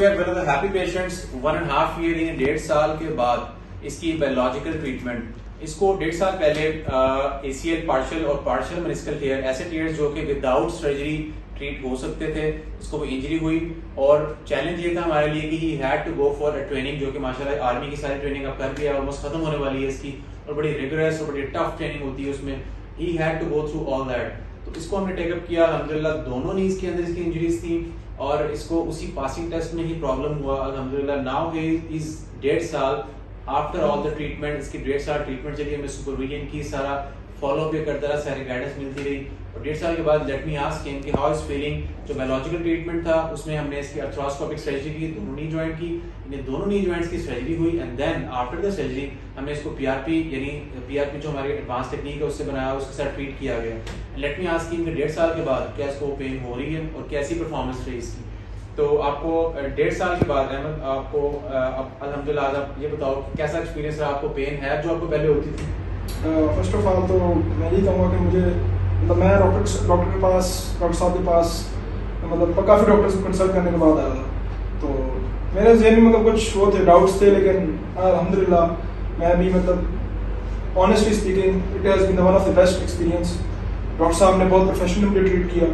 we have one of the happy patients 1.5 year यानी 1.5 साल के बाद इसकी बायोलॉजिकल ट्रीटमेंट। इसको 1.5 साल पहले ACL पार्शियल और पार्शियल मेनिस्कल टीयर, ऐसे टीयर्स जो कि विदाउट सर्जरी ट्रीट हो सकते थे, इसको वो इंजरी हुई और चैलेंज ये था हमारे लिए कि he had to go for a training, जो कि माशाल्लाह आर्मी की सारी ट्रेनिंग अब कर दिया, ऑलमोस्ट खत्म होने वाली है इसकी, और बड़ी रिगरस और बड़ी टफ ट्रेनिंग होती है उसमें। He had to go through all that. तो इसको हमने टेकअप किया, अल्हम्दुलिल्लाह दोनों नीज के अंदर इसकी इंजरीज थी और इसको उसी पासिंग टेस्ट में ही प्रॉब्लम हुआ। अल्हम्दुलिल्लाह नाउ ही इज 1.5 साल आफ्टर ऑल द ट्रीटमेंट, इसकी 1.5 साल ट्रीटमेंट चली, हमें सुपरविजन की, सारा फॉलो अप करता रहा, सारी गाइडेंस मिलती रही और 1.5 साल के बाद लेट मी आस्क हिम कि हाउ इज फीलिंग। जो बायोलॉजिकल ट्रीटमेंट था उसमें हमने इसकी आर्थ्रोस्कोपिक सर्जरी की, दोनों नी जॉइंट की, इन्हें दोनों नी जॉइंट्स की सर्जरी हुई and then after the surgery हमने इसको PRP यानी PRP जो हमारी एडवांस टेक्निक है उससे बनाया, उसके साथ ट्रीट किया गया। लेट मी आस्क हिम कि 1.5 साल के बाद क्या इसको पेन हो रही है और कैसी परफॉर्मेंस रही इसकी। तो आपको 1.5 साल के बाद अहमद आपको अल्हम्दुलिल्लाह आज आप ये बताओ कि कैसा एक्सपीरियंस रहा, आपको पेन है जो आपको पहले होती थी? फर्स्ट ऑफ ऑल तो मैं यही कहूँगा कि मुझे मतलब मैं डॉक्टर के पास, डॉक्टर साहब के पास मतलब काफ़ी डॉक्टर्स को कंसल्ट करने के बाद आया था। तो मेरे जहन में मतलब कुछ वो थे, डाउट्स थे, लेकिन अल्हम्दुलिल्लाह मैं भी मतलब honestly speaking it has been one of the best experience. Doctor साहब ने बहुत प्रोफेशनली ट्रीट किया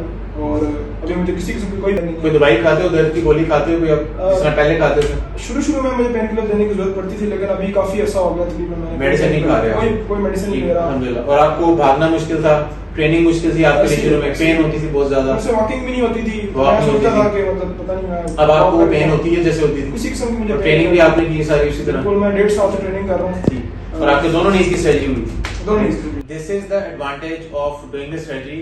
और अभी मुझे किसी किस्म की कोई दवाई खाते हो, दर्द की गोली खाते हो जिस तरह पहले खाते थे? शुरू में मुझे पेन किलर देने की जरूरत पड़ती थी, लेकिन अभी काफी ऐसा हो गया तकरीबन मैंने मेडिसिन नहीं खा रहे, कोई मेडिसिन नहीं ले रहा अल्हम्दुलिल्लाह। और आपको भागना मुश्किल था, ट्रेनिंग मुश्किल थी आपके लिए, शुरू में पेन होती थी बहुत ज्यादा, मुझसे वॉकिंग भी नहीं होती थी, मैं सोचता था कि मतलब पता नहीं मैं अब आपको पेन होती है जैसे होती थी? किसी किस्म की मुझे ट्रेनिंग भी आपने की सारी उसी तरह? बिल्कुल, मैं 1.5 साल से ट्रेनिंग कर रहा हूँ और आपके दोनों नीज की सर्जरी हुई थी? दोनों knees. This is the advantage of doing the surgery,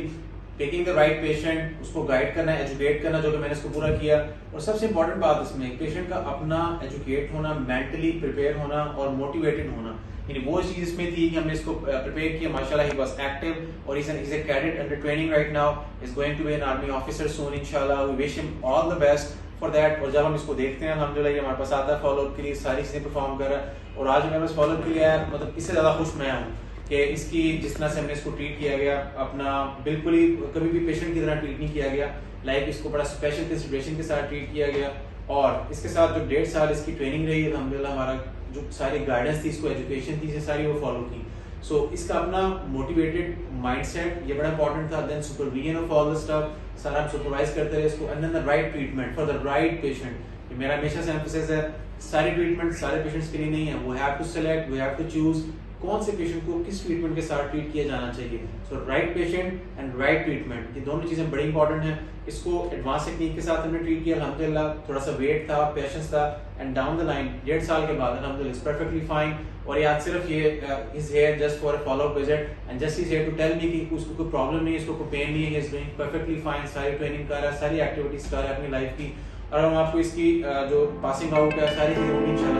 taking the right patient, उसको गाइड करना, एजुकेट करना, जो कि मैंने इसको पूरा किया। और सबसे इंपॉर्टेंट बात इसमें पेशेंट का अपना एजुकेट होना, मेंटली प्रिपेयर होना और मोटिवेटेड होना, यानी वो चीज इसमें थी कि हमने इसको प्रिपेयर किया। माशाल्लाह ही वाज एक्टिव और is a cadet under training right now, is going to be an army officer soon इंशाल्लाह। We wish him all the best for that. और जब हम इसको देखते हैं अल्हम्दुलिल्लाह ये हमारे पास आता है फॉलोअप के लिए, सारी चीजें परफॉर्म कर रहा है और आज मेरे पास फॉलोअप के लिए आया, मतलब इससे ज्यादा खुश मैं हूँ कि इसकी जिस तरह से हमने इसको ट्रीट किया गया, अपना बिल्कुल ही कभी भी पेशेंट की तरह ट्रीट नहीं किया गया, लाइक इसको बड़ा स्पेशल कंसिडरेशन के साथ ट्रीट किया गया। और इसके साथ जो 1.5 साल इसकी ट्रेनिंग रही है अल्हम्दुलिल्लाह, हमारा जो सारी गाइडेंस थी, इसको एजुकेशन थी, सारी वो फॉलो की। सो इसका अपना मोटिवेटेड माइंडसेट ये बड़ा इंपॉर्टेंट था। Then supervision of all the stuff, सारा हम सुपरवाइज करते रहे इसको, and then the right treatment for the right patient. मेरा हमेशा से एम्फेसिस है, सारी ट्रीटमेंट सारे पेशेंट्स के लिए नहीं है, we have to select, we have to choose कौन से पेशेंट को किस ट्रीटमेंट के साथ ट्रीट किया जाना चाहिए। So right patient and right treatment, ये दोनों चीजें बड़ी इंपॉर्टेंट हैं। इसको एडवांस टेक्निक के साथ हमने ट्रीट किया अल्हम्दुलिल्लाह, थोड़ा सा वेट था, पेशेंस था, एंड डाउन द लाइन 1.5 साल के बाद अल्हम्दुलिल्लाह इट्स परफेक्टली फाइन। और ये आज सिर्फ ये is here just for a follow up visit and just is here to tell me कि उसको कोई प्रॉब्लम नहीं है, इसको कोई पेन नहीं है, इज डूइंग परफेक्टली फाइन, सारी ट्रेनिंग कर रहा है, सारी एक्टिविटीज कर रहा है अपनी लाइफ की। और हम आपको इसकी जो पासिंग आउट है सारी चीजें होंगी इंशाल्लाह